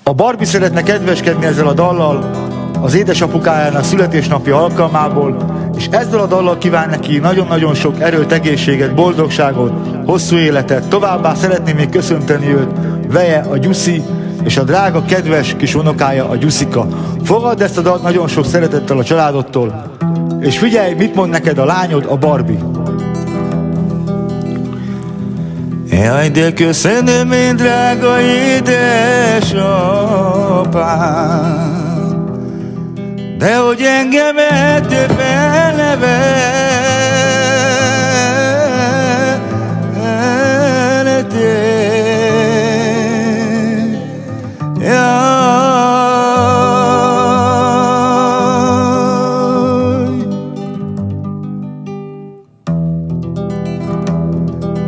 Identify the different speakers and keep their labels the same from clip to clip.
Speaker 1: A Barbie szeretne kedveskedni ezzel a dallal az édesapukájának születésnapi alkalmából, és ezzel a dallal kíván neki nagyon-nagyon sok erőt, egészséget, boldogságot, hosszú életet. Továbbá szeretném még köszönteni őt, Veje, a Gyuszi, és a drága, kedves kis unokája, a Gyuszika. Fogadd ezt a dalt nagyon sok szeretettel a családodtól, és figyelj, mit mond neked a lányod, a Barbie. Jaj, de köszönöm én, drága édesapám, de hogy engemet felneveltél. Jaj,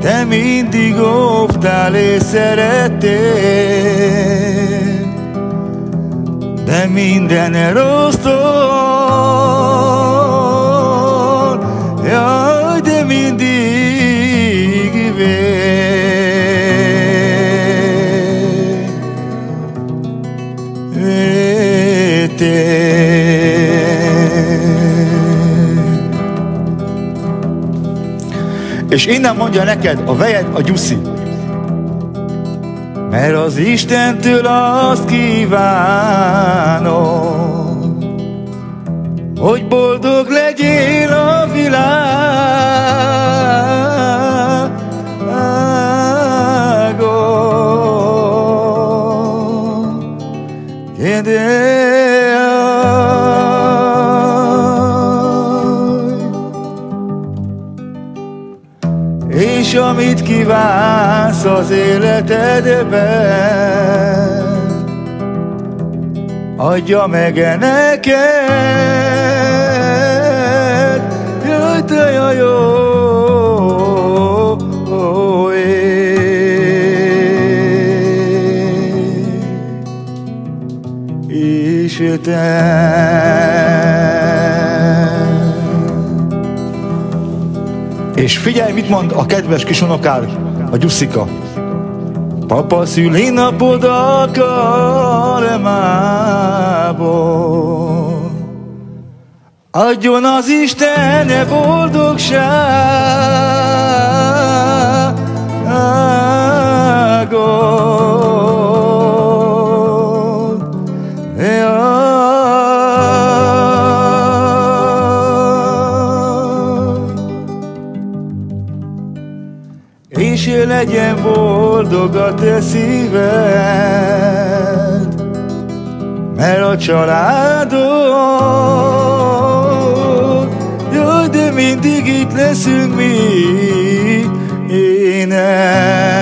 Speaker 1: te mindig óvtál és szerettél, de minden rossztól, jaj, de mindig védtél. És innen mondja neked a Vejed, a Gyuszi. Mert az Istentől azt kívánom, hogy boldog legyél a világon. És amit kívánsz az életedben, adja meg neked. Jaj, te a jó Isten. És figyelj, mit mond a kedves kis unokád, a Gyuszika. Papa szülinapod alkalmából adjon az Isten boldogságot. És legyen boldog a te szíved, mert a családod, jaj, de mindig itt leszünk mi, ének.